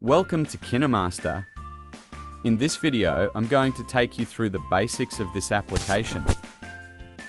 Welcome to KineMaster. In this video, I'm going to take you through the basics of this application.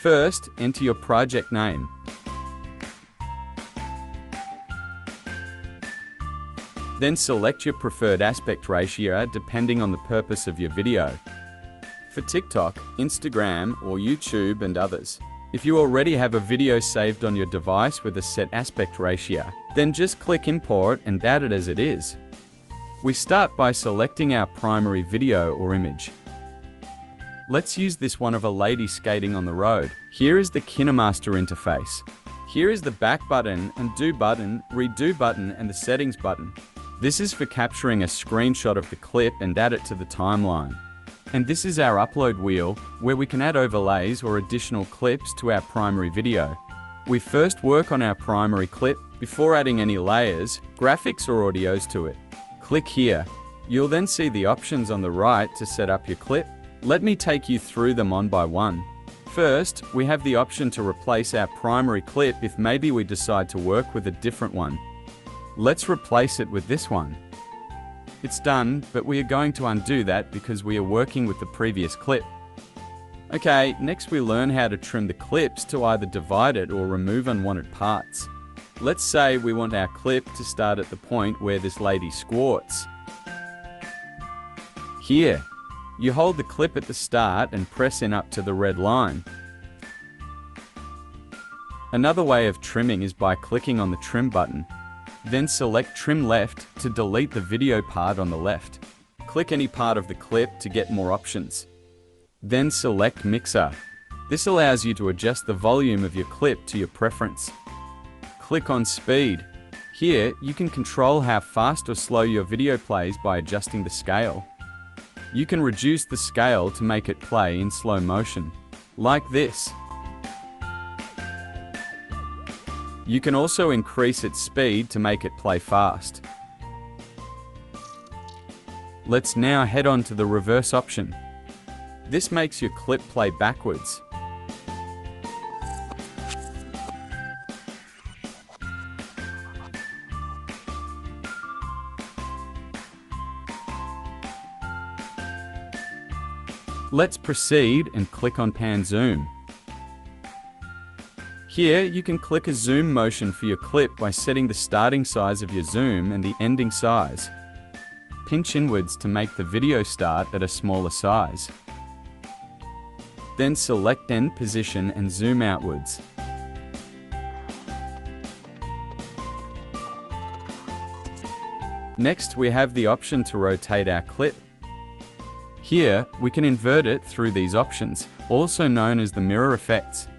First, enter your project name. Then select your preferred aspect ratio depending on the purpose of your video. For TikTok, Instagram, or YouTube and others. If you already have a video saved on your device with a set aspect ratio, then just click Import and add it as it is. We start by selecting our primary video or image. Let's use this one of a lady skating on the road. Here is the KineMaster interface. Here is the back button, undo button, redo button, and the settings button. This is for capturing a screenshot of the clip and add it to the timeline. And this is our upload wheel, where we can add overlays or additional clips to our primary video. We first work on our primary clip before adding any layers, graphics or audios to it. Click here. You'll then see the options on the right to set up your clip. Let me take you through them one by one. First, we have the option to replace our primary clip if maybe we decide to work with a different one. Let's replace it with this one. It's done, but we are going to undo that because we are working with the previous clip. Okay, next we learn how to trim the clips to either divide it or remove unwanted parts. Let's say we want our clip to start at the point where this lady squats. Here, you hold the clip at the start and press in up to the red line. Another way of trimming is by clicking on the trim button. Then select Trim Left to delete the video part on the left. Click any part of the clip to get more options. Then select Mixer. This allows you to adjust the volume of your clip to your preference. Click on Speed. Here, you can control how fast or slow your video plays by adjusting the scale. You can reduce the scale to make it play in slow motion, like this. You can also increase its speed to make it play fast. Let's now head on to the reverse option. This makes your clip play backwards. Let's proceed and click on Pan Zoom. Here, you can click a zoom motion for your clip by setting the starting size of your zoom and the ending size. Pinch inwards to make the video start at a smaller size. Then select end position and zoom outwards. Next, we have the option to rotate our clip. Here, we can invert it through these options, also known as the mirror effects.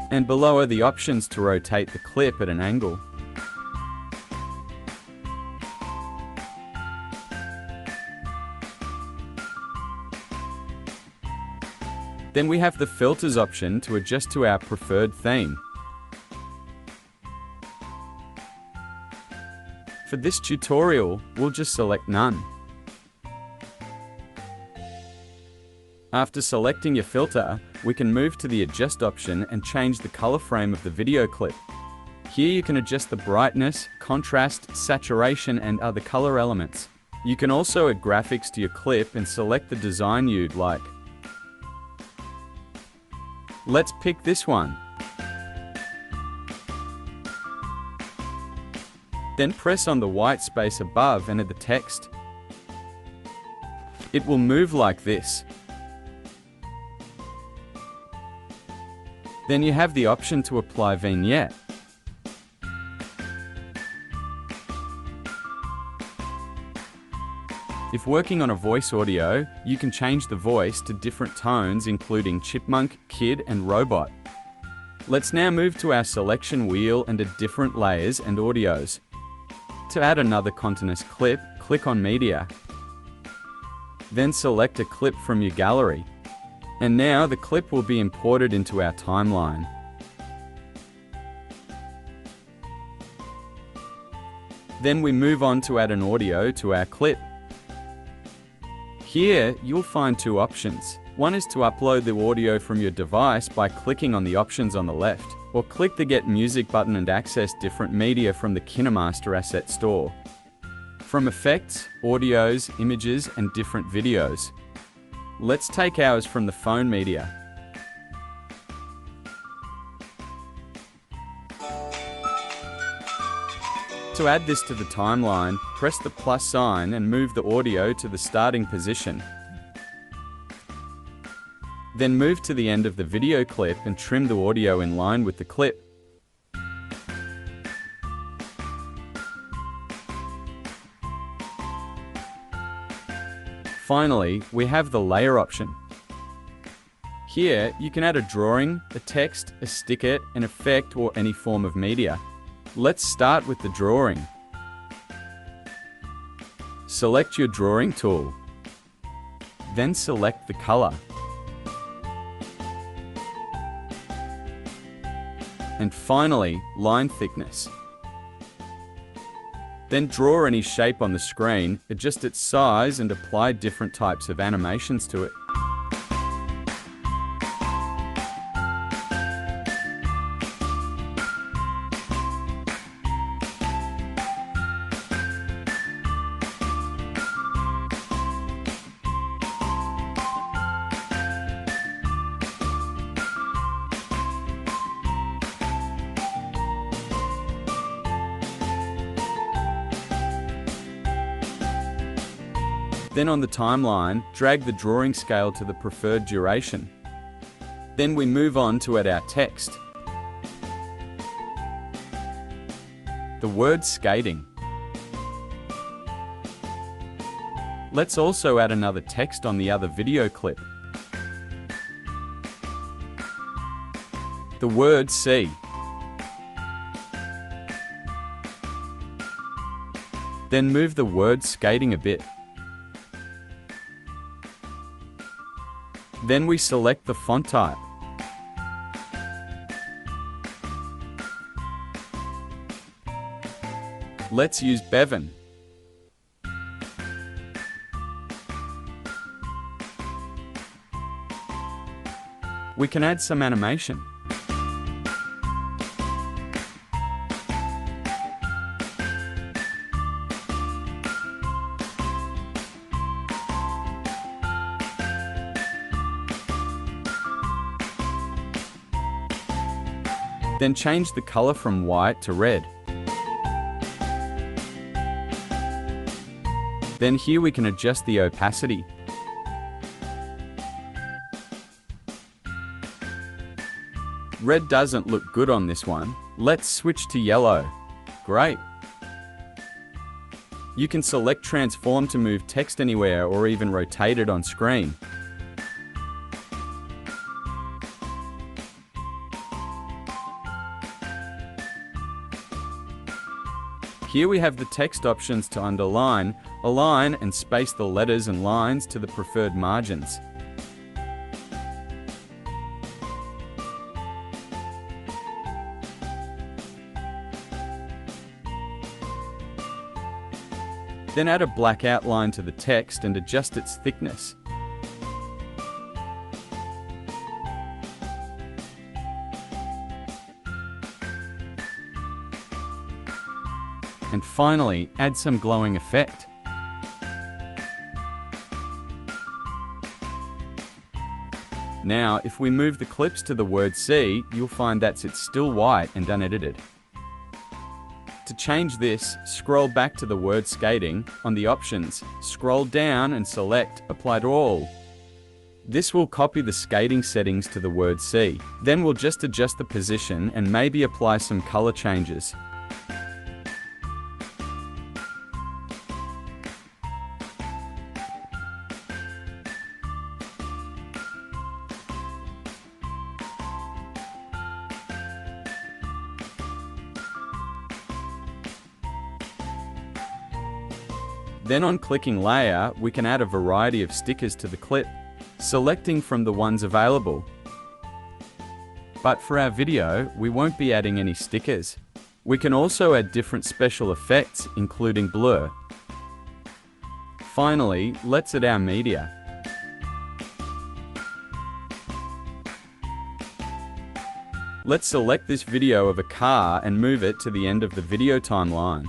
And below are the options to rotate the clip at an angle. Then we have the filters option to adjust to our preferred theme. For this tutorial, we'll just select none. After selecting your filter, we can move to the Adjust option and change the color frame of the video clip. Here you can adjust the brightness, contrast, saturation, and other color elements. You can also add graphics to your clip and select the design you'd like. Let's pick this one. Then press on the white space above and add the text. It will move like this. Then you have the option to apply vignette. If working on a voice audio, you can change the voice to different tones including chipmunk, kid, and robot. Let's now move to our selection wheel and add different layers and audios. To add another continuous clip, click on Media. Then select a clip from your gallery. And now the clip will be imported into our timeline. Then we move on to add an audio to our clip. Here, you'll find two options. One is to upload the audio from your device by clicking on the options on the left, or click the Get Music button and access different media from the KineMaster asset store. From effects, audios, images, and different videos. Let's take ours from the phone media. To add this to the timeline, press the plus sign and move the audio to the starting position. Then move to the end of the video clip and trim the audio in line with the clip. Finally, we have the layer option. Here, you can add a drawing, a text, a sticker, an effect, or any form of media. Let's start with the drawing. Select your drawing tool. Then select the color. And finally, line thickness. Then draw any shape on the screen, adjust its size, and apply different types of animations to it. Then on the timeline, drag the drawing scale to the preferred duration. Then we move on to add our text. The word skating. Let's also add another text on the other video clip. The word see. Then move the word skating a bit. Then we select the font type. Let's use Bevan. We can add some animation. Then change the color from white to red. Then here we can adjust the opacity. Red doesn't look good on this one. Let's switch to yellow. Great. You can select transform to move text anywhere or even rotate it on screen. Here we have the text options to underline, align, and space the letters and lines to the preferred margins. Then add a black outline to the text and adjust its thickness. And finally, add some glowing effect. Now, if we move the clips to the word see, you'll find that it's still white and unedited. To change this, scroll back to the word skating. On the options, scroll down and select Apply to All. This will copy the skating settings to the word see. Then we'll just adjust the position and maybe apply some color changes. Then on clicking Layer, we can add a variety of stickers to the clip, selecting from the ones available. But for our video, we won't be adding any stickers. We can also add different special effects, including blur. Finally, let's add our media. Let's select this video of a car and move it to the end of the video timeline.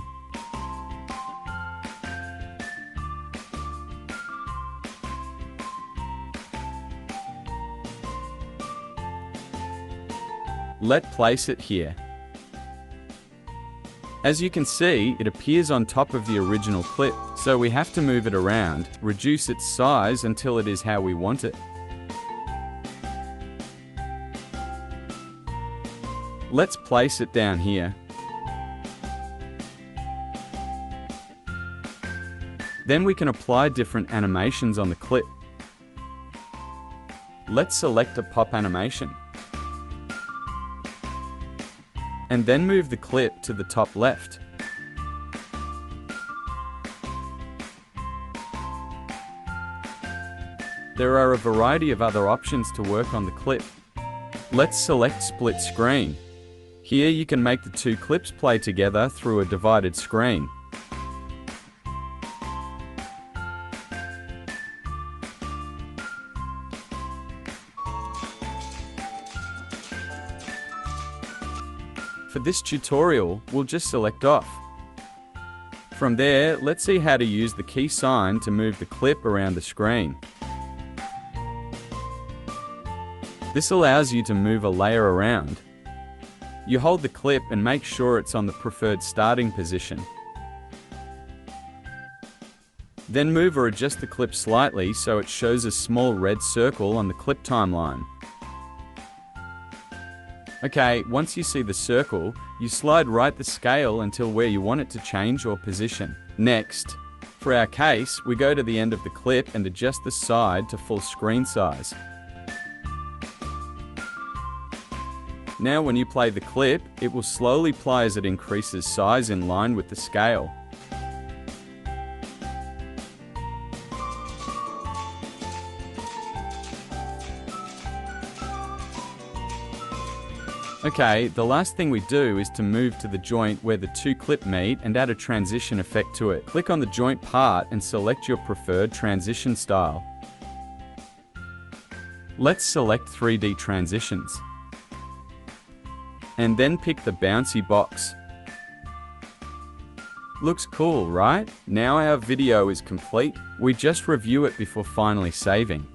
Let's place it here. As you can see, it appears on top of the original clip, so we have to move it around, reduce its size until it is how we want it. Let's place it down here. Then we can apply different animations on the clip. Let's select a pop animation. And then move the clip to the top left. There are a variety of other options to work on the clip. Let's select split screen. Here you can make the two clips play together through a divided screen. For this tutorial, we'll just select off. From there, let's see how to use the key sign to move the clip around the screen. This allows you to move a layer around. You hold the clip and make sure it's on the preferred starting position. Then move or adjust the clip slightly so it shows a small red circle on the clip timeline. Okay, once you see the circle, you slide right the scale until where you want it to change or position. Next, for our case, we go to the end of the clip and adjust the side to full screen size. Now when you play the clip, it will slowly play as it increases size in line with the scale. Okay, the last thing we do is to move to the joint where the two clips meet and add a transition effect to it. Click on the joint part and select your preferred transition style. Let's select 3D transitions. And then pick the bouncy box. Looks cool, right? Now our video is complete. We just review it before finally saving.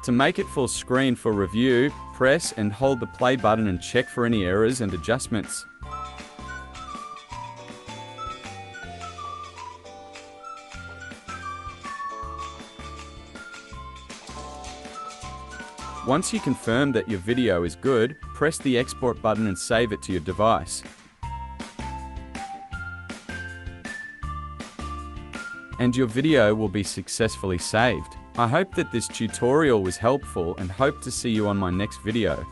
To make it full screen for review, press and hold the play button and check for any errors and adjustments. Once you confirm that your video is good, press the export button and save it to your device. And your video will be successfully saved. I hope that this tutorial was helpful and hope to see you on my next video.